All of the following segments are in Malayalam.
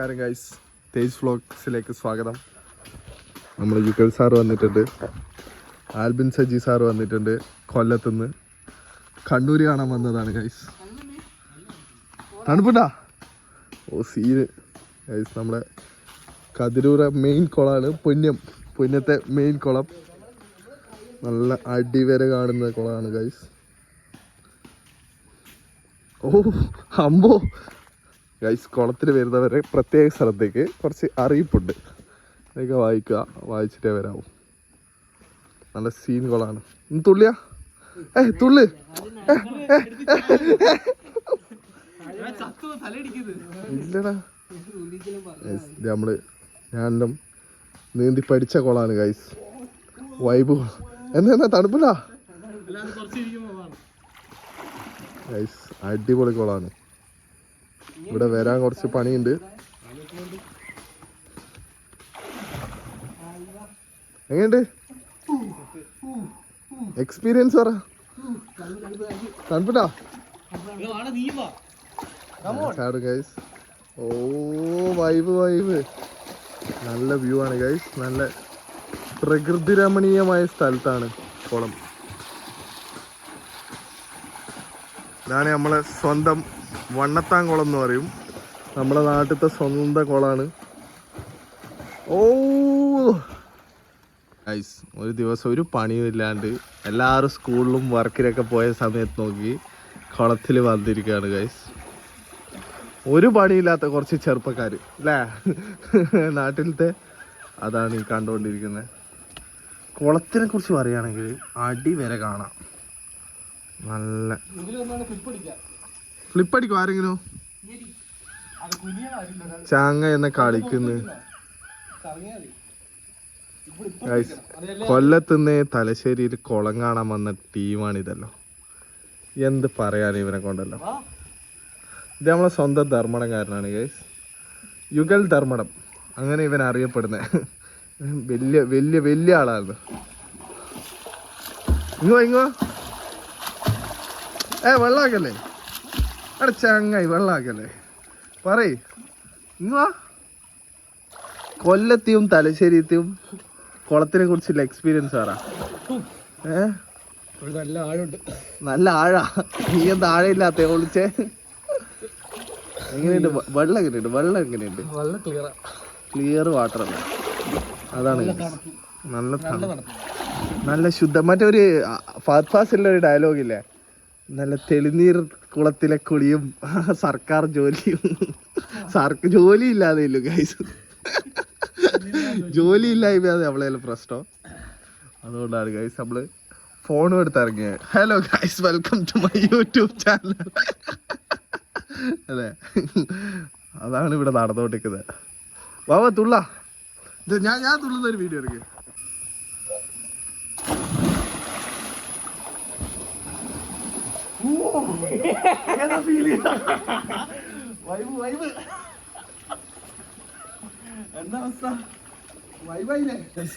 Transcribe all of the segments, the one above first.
ഗൈസ്, തേജ് വ്ലോഗ്സിലേക്ക് സ്വാഗതം. നമ്മൾ യുഗൽ സാറ് വന്നിട്ടുണ്ട്, ആൽബിൻ സജി സാറ് വന്നിട്ടുണ്ട്. കൊല്ലത്തുനിന്ന് കണ്ണൂർ കാണാൻ വന്നതാണ് ഗൈസ്. തണുപ്പുണ്ടാ? ഓ സീന് ഗൈസ്. നമ്മളെ കതിരൂർ മെയിൻ കുളമാണ് പൊന്നത്തെ മെയിൻ കുളം. നല്ല അടിവരെ കാണുന്ന കുളമാണ് ഗൈസ്. ഓ അമ്പോ ഗൈസ്, കുളത്തിൽ വരുന്നവരെ പ്രത്യേക ശ്രദ്ധയ്ക്ക് കുറച്ച് അറിയിപ്പുണ്ട്. അതൊക്കെ വായിച്ചിട്ടേ വരാവും. നല്ല സീൻ കുളമാണ്. തുള്ളിയാ തുള്ളു. ഇല്ലടാ ഞാനെല്ലാം നീന്തി പഠിച്ച കുളമാണ് ഗൈസ്. വൈബ് എന്നാ തണുപ്പില്ല ഗൈസ്. അടിപൊളി കുളമാണ്. ഇവിടെ വരാൻ കുറച്ച് പണിയുണ്ട്. എങ്ങനെയുണ്ട് എക്സ്പീരിയൻസ്? പറ. തണുപ്പിട്ടാ ഗൈസ്. ഓ വൈബ്. നല്ല വ്യൂ ആണ് ഗൈസ്. നല്ല പ്രകൃതി രമണീയമായ സ്ഥലത്താണ് കുളം. ഇതാണ് നമ്മളെ സ്വന്തം വണ്ണത്താംകുളം എന്ന് പറയും. നമ്മുടെ നാട്ടിലത്തെ സ്വന്തം കുളമാണ്. ഓ ഗൈസ്, ഒരു ദിവസം ഒരു പണിയും ഇല്ലാണ്ട് എല്ലാവരും സ്കൂളിലും വർക്കിലൊക്കെ പോയ സമയത്ത് നോക്കി കുളത്തിൽ വന്നിരിക്കുകയാണ് ഗൈസ്. ഒരു പണിയില്ലാത്ത കുറച്ച് ചെറുപ്പക്കാർ അല്ലേ നാട്ടിലത്തെ. അതാണ് ഈ കണ്ടുകൊണ്ടിരിക്കുന്നത്. കുളത്തിനെ കുറിച്ച് പറയുകയാണെങ്കിൽ അടി വരെ കാണാം. നല്ല ഫ്ലിപ്പടിക്കും ആരെങ്കിലും. ചാങ്ങ എന്ന കളിക്കുന്നു. കൊല്ലത്തുനിന്ന് തലശ്ശേരിയിൽ കുളം കാണാൻ വന്ന ടീമാണിതല്ലോ. എന്ത് പറയാൻ ഇവനെ കൊണ്ടല്ലോ. ഇത് നമ്മളെ സ്വന്തം ധർമ്മടംകാരനാണ് ഗൈസ്. യുഗൽ ധർമ്മടം, അങ്ങനെ ഇവൻ അറിയപ്പെടുന്നത്. വലിയ ആളാണ്. ഇങ്ങോ വെള്ളാക്കല്ലേ അവിടെ ചങ്ങായി, വെള്ളാക്കല്ലേ പറയ്. ഇങ്ങോ കൊല്ലത്തെയും തലശ്ശേരിത്തെയും കുളത്തിനെ കുറിച്ചുള്ള എക്സ്പീരിയൻസ് ആറാ. നല്ല ആഴുണ്ട്. നല്ല ആഴാ. നീ എന്താ ആഴയില്ലാത്ത ഒളിച്ചേ? എങ്ങനെയുണ്ട് വെള്ളം? എങ്ങനെയുണ്ട്? ക്ലിയർ വാട്ടർ അല്ല, അതാണ് നല്ല ശുദ്ധം. മറ്റേ ഒരു ഫാസിലുള്ള ഒരു ഡയലോഗ് ഇല്ലേ, നല്ല തെളിനീർ കുളത്തിലെ കുളിയും സർക്കാർ ജോലിയും. ജോലി ഇല്ലാതെ ഇല്ലു ഗൈസ്. ജോലി ഇല്ലായ്മയാണ് നമ്മളെ പ്രശ്നം. അതുകൊണ്ടാണ് ഗൈസ് നമ്മള് ഫോണും എടുത്തിറങ്ങിയത്. Hello guys, welcome to my YouTube channel. അതെ, അതാണ് ഇവിടെ നടന്നുകൊണ്ടിരിക്കുന്നത്. വാവ തുള്ള. ഞാൻ തുള്ളുന്ന ഒരു വീഡിയോ എടുക്കുക. എന്താ അവസ്ഥ?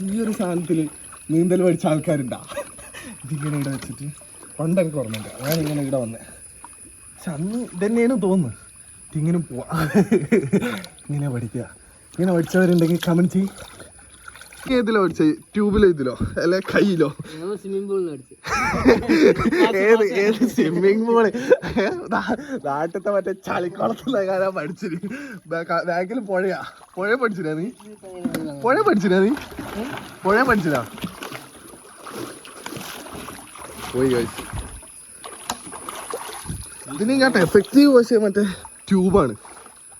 ഈ ഒരു സാധനത്തില് നീന്തൽ പഠിച്ച ആൾക്കാരുണ്ടാ. ഇതിങ്ങനെ ഇവിടെ വെച്ചിട്ട് പണ്ടൊക്കെ ഓർമ്മയില്ല. ഞാനിങ്ങനെ ഇവിടെ വന്നേ. പക്ഷെ അന്ന് ഇതന്നെയാണ് തോന്നുന്നത്. ഇങ്ങനെ പോവാ, ഇങ്ങനെ പഠിക്കുക. ഇങ്ങനെ പഠിച്ചവരുണ്ടെങ്കിൽ കമന്റ് ചെയ്യും. ഏതിലോ പഠിച്ച? ട്യൂബിലോ ഇതിലോ അല്ലെ കയ്യിലോ? ഏത് സ്വിമ്മിങ് പൂള്? നാട്ടിലത്തെ മറ്റേ ചളിക്കുളത്തുള്ള കാര്യം പഠിച്ചിന്. ബാങ്കിൽ പുഴ പഠിച്ചിനാ നീ? പുഴ പഠിച്ചിനാ? പോയി കഴിച്ചു. ഇതിന് കേട്ടെ എഫക്റ്റീവ് പക്ഷേ മറ്റേ ട്യൂബാണ്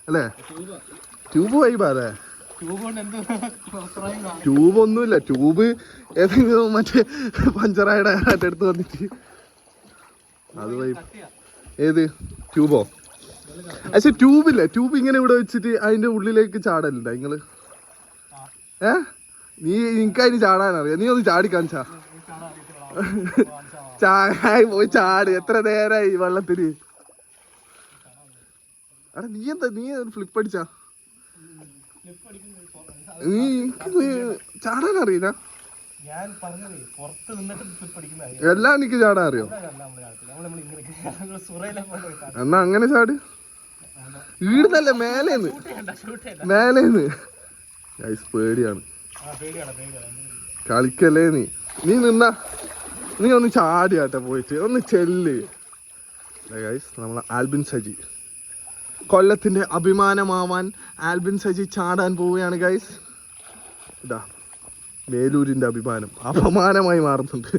അല്ലേ? ട്യൂബ് വൈബാ അല്ലേ? ട്യൂബ് ഒന്നുമില്ല. ട്യൂബ് ഏതെങ്കിലും മറ്റേ പഞ്ചറായുടെ അടുത്ത് വന്നിട്ട് അത് വൈബ്. ഏത് ട്യൂബോ? പക്ഷെ ട്യൂബില്ലേ, ട്യൂബ് ഇങ്ങനെ ഇവിടെ വെച്ചിട്ട് അതിന്റെ ഉള്ളിലേക്ക് ചാടലുണ്ടോ നിങ്ങള്? നിനക്കതിന് ചാടാനറിയാം. നീ ഒന്ന് ചാടി കാണിച്ചാ? പോയി ചാട്. എത്ര നേരായി വെള്ളത്തിന്? അടാ നീ ഫ്ലിപ്പ് അടിച്ചാ? നീ ചാടാൻ അറിയില്ല? എല്ലാം എനിക്ക് ചാടാൻ അറിയോ? എന്നാ അങ്ങനെ ചാട്. ഈടുന്നല്ല മേലേന്ന് മേലേന്ന് ഗൈസ് പേടിയാണ്. കളിക്കല്ലേ നീ നിന്നാ നീ ഒന്ന് ചാടിയാട്ടെ പോയിട്ട് ഒന്ന് ചെല്ല്. ഗൈസ് നമ്മളെ ആൽബിൻ സജി കൊല്ലത്തിന്റെ അഭിമാനമാവാൻ ആൽബിൻ സജി ചാടാൻ പോവുകയാണ് ഗൈസ്. ഇതാ വേലൂരിന്റെ അഭിമാനം അപമാനമായി മാറുന്നുണ്ട്.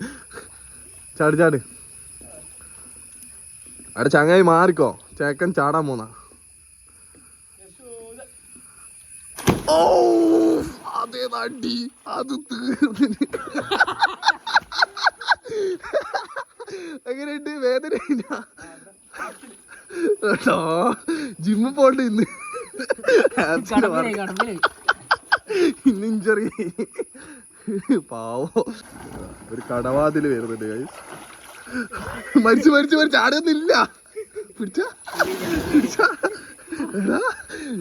ചാട് ചാട് അവിടെ ചങ്ങായി മാറിക്കോ, ചേക്കൻ ചാടാൻ പോന്ന. ഓ അതേ നടി അത് തീർന്നിന്. എങ്ങനെയുണ്ട്? വേദന കേട്ടോ ജിമ്മ് പോണ്ട് ഇന്ന് ഇഞ്ചറി പാവോ. ഒരു കടവാതില് വരുന്നുണ്ട് കൈ. മരിച്ചു മരിച്ചു മരിച്ചു ആടൊന്നില്ല. പിടിച്ചാ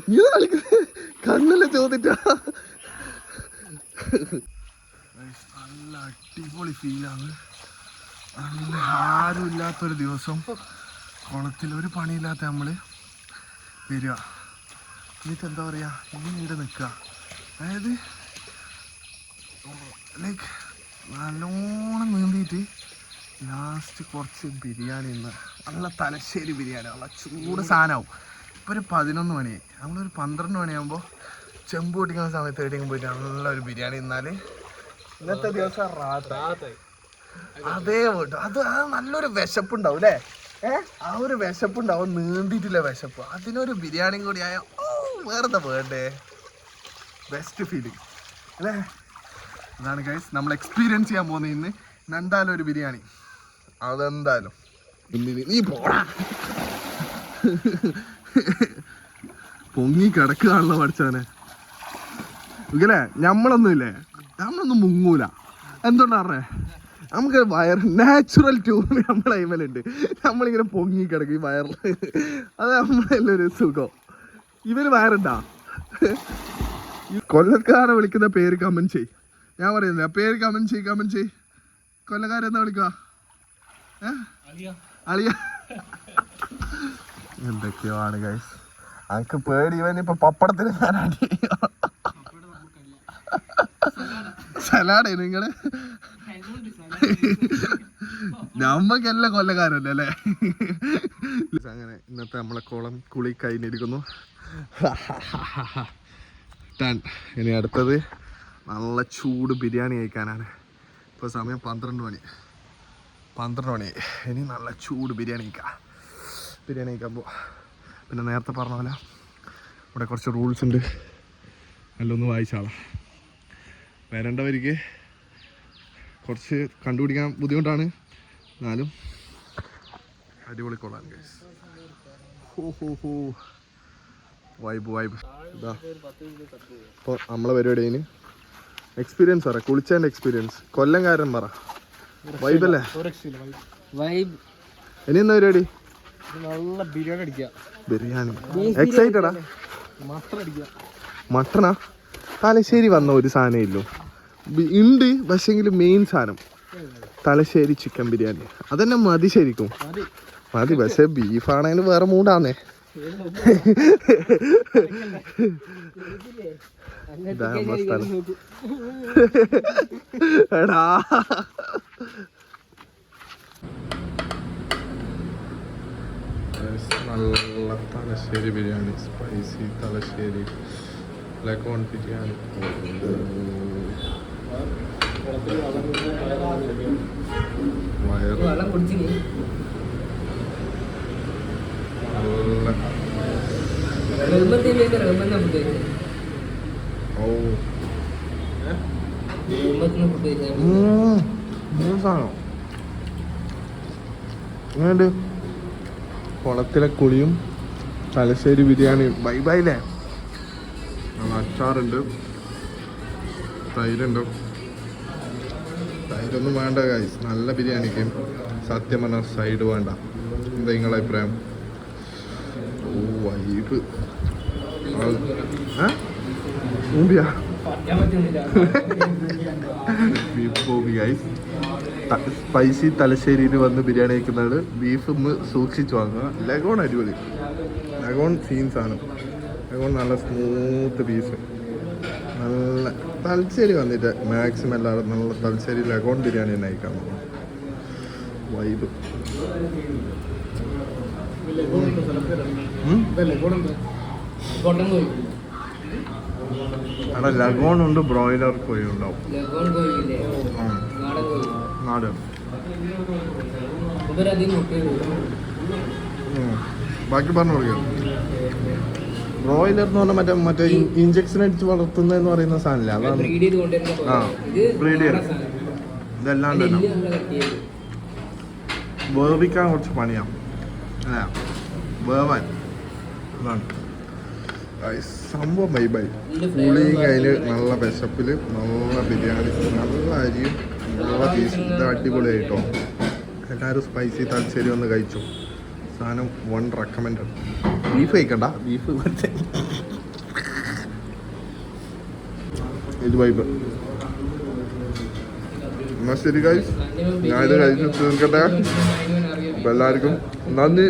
നീ കളിക്കുന്നത് കണ്ണല്ലേ ചോദിച്ചാ. നല്ല അടിപൊളി ഫീലാണ്. നല്ല ആരും ഇല്ലാത്തൊരു ദിവസം കുളത്തിൽ ഒരു പണിയില്ലാത്ത നമ്മള് വരിക. എന്നിട്ട് എന്താ പറയാ ഇങ്ങനെ ഇവിടെ നിൽക്കുക. അതായത് ലൈക്ക് നല്ലോണം നീന്തിയിട്ട് ലാസ്റ്റ് കുറച്ച് ബിരിയാണി ഇന്ന് നല്ല തലശ്ശേരി ബിരിയാണി നല്ല ചൂട് സാധനമാവും. ഇപ്പോൾ ഒരു 11 മണിയായി. നമ്മളൊരു 12 മണിയാകുമ്പോൾ ചെമ്പ് പൊട്ടിക്കുന്ന സമയത്ത് എവിടെയെങ്കിലും പോയിട്ട് നല്ലൊരു ബിരിയാണി തിന്നാൽ ഇന്നത്തെ ദിവസം റാത്തായി. അതേ പോട്ടോ അത് നല്ലൊരു വിശപ്പുണ്ടാവും അല്ലേ? ആ ഒരു വിശപ്പുണ്ടാവും, നീണ്ടിട്ടില്ല വിശപ്പ്. അതിനൊരു ബിരിയാണിയും കൂടി ആയ വേറെന്താ വേണ്ടേ? ബെസ്റ്റ് ഫീലിംഗ് അല്ലേ? അതാണ് ഗൈസ് നമ്മൾ എക്സ്പീരിയൻസ് ചെയ്യാൻ പോകുന്നത് ഇന്ന്. എന്തായാലും ഒരു ബിരിയാണി അതെന്തായാലും നീ പോടാ. പൊങ്ങി കിടക്കുകയാണല്ലോ പഠിച്ചവനെ. ഇല്ലേ നമ്മളൊന്നുമില്ലേ, നമ്മളൊന്നും മുങ്ങൂല. എന്തുകൊണ്ടാ പറഞ്ഞേ? നമുക്ക് നാച്ചുറൽ ട്യൂബ് നമ്മളെ കൈമലുണ്ട്. നമ്മളിങ്ങനെ പൊങ്ങി കിടക്കും ഈ വയറിൽ. അത് നമ്മളെല്ലാം ഒരു സുഖം. ഇവര് വയറുണ്ടാ? കൊല്ലക്കാരെ വിളിക്കുന്ന പേര് കമന്റ് ചെയ്. ഞാൻ പറയുന്നില്ല പേര് കമന്റ് ചെയ്. കൊല്ലക്കാരെന്താ വിളിക്കുക? അളിയ. എന്തൊക്കെയോ ആണ് ഗൈസ്. അനക്ക് പേടി ഇവനിപ്പൊ പപ്പടത്തിന് സലാഡ് നിങ്ങള് നമ്മക്കെല്ലാം കൊല്ലക്കാരല്ലേ അല്ലേ? അങ്ങനെ ഇന്നത്തെ നമ്മളെ കുളം കുളി കഴിഞ്ഞിരിക്കുന്നു. ഇനി അടുത്തത് നല്ല ചൂട് ബിരിയാണി കഴിക്കാനാണ്. ഇപ്പോൾ സമയം 12 മണി. ഇനി നല്ല ചൂട് ബിരിയാണി കഴിക്കുമ്പോൾ പിന്നെ നേരത്തെ പറഞ്ഞ പോലെ ഇവിടെ കുറച്ച് റൂൾസ് ഉണ്ട്. എല്ലാം ഒന്ന് വായിച്ചാളാം. വരേണ്ടവർക്ക് കുറച്ച് കണ്ടുപിടിക്കാൻ ബുദ്ധിമുട്ടാണ്, എന്നാലും അടിപൊളി കൊള്ളാൻ ഗൈസ്. വൈബ് ഇതാ ഇപ്പോൾ നമ്മളെ പരിപാടി എക്സ്പീരിയൻസ് പറ. കുളിച്ചതിൻ്റെ എക്സ്പീരിയൻസ് കൊല്ലംകാരൻ പറ. വൈബല്ലേ? ഇനി എന്താ പരിപാടി? നല്ല ബിരിയാണി അടിക്കുക. ബിരിയാണി എക്സൈറ്റഡാ? മട്ടണാ? തലശ്ശേരി വന്ന ഒരു സാധനം ഇല്ലോ ഉണ്ട്, പക്ഷെങ്കിൽ മെയിൻ സാധനം തലശ്ശേരി ചിക്കൻ ബിരിയാണി അതന്നെ മതി. ശരിക്കും മതി, പക്ഷെ ബീഫാണെങ്കിൽ വേറെ മൂടാന്നേ. എടാ നല്ല തലശ്ശേരി ബിരിയാണി, സ്പൈസി തലശ്ശേരി ലഗോൺ ബിരിയാണി. എങ്ങനെയുണ്ട്? കുളത്തിലെ കുളിയും തലശ്ശേരി ബിരിയാണിയും ബൈബൈലേ. അച്ചാറുണ്ട്, തൈരുണ്ട്. തൈരൊന്നും വേണ്ട ഗൈസ്, നല്ല ബിരിയാണിക്ക് സത്യം പറഞ്ഞാൽ സൈഡ് വേണ്ട. എന്താ നിങ്ങളുടെ അഭിപ്രായം? ഓ വൈബ്. ഗൈസ് സ്പൈസി തലശ്ശേരിയിൽ വന്ന് ബിരിയാണി കഴിക്കുന്നത് ബീഫ് ഒന്ന് സൂക്ഷിച്ചു വാങ്ങുക. ലഗോൺ അടിപൊളി. ലഗോൺ സീൻ സാധനം. ലഗോൺ നല്ല സ്മൂത്ത് പീസ്. നല്ല തലശ്ശേരി വന്നിട്ട് മാക്സിമം എല്ലാവരും നല്ല തലശ്ശേരി ലഗോൺ ബിരിയാണി തന്നെ കഴിക്കാൻ നോക്കും. വൈബ്. അവിടെ ലഗോൺ ഉണ്ട്, ബ്രോയിലർ കോഴി ഉണ്ടാവും. നാട് ബാക്കി പറഞ്ഞു കൊടുക്കുക. ബ്രോയിലർ എന്ന് പറഞ്ഞാൽ മറ്റേ ഇഞ്ചക്ഷൻ അടിച്ച് വളർത്തുന്നതെന്ന് പറയുന്ന സാധനമില്ല, അതാണ്. ആ ബ്രീഡ് ചെയ്യണം. ഇതല്ലാണ്ട് തന്നെ വേവിക്കാൻ കുറച്ച് പണിയാണ് അല്ല, വേവാൻ അതാണ് സംഭവം. ബൈ പുളിയും കയ്യിൽ നല്ല വിശപ്പിൽ നല്ല ബിരിയാണി, നല്ല അരിയും, നല്ല പീസ്. ഇത് അടിപൊളിയായിട്ടോ. എല്ലാവരും സ്പൈസി തലശ്ശേരി ഒന്ന് കഴിച്ചു. സാധനം 1 റെക്കമെൻഡ്. ബീഫ് കഴിക്കണ്ട, ബീഫ് ഇത് വൈബ്. എന്നാൽ ശരി ഗൈസ്, ഞാനിത് കഴിച്ച് തീർക്കട്ടെ. അപ്പം എല്ലാവർക്കും നന്ദി.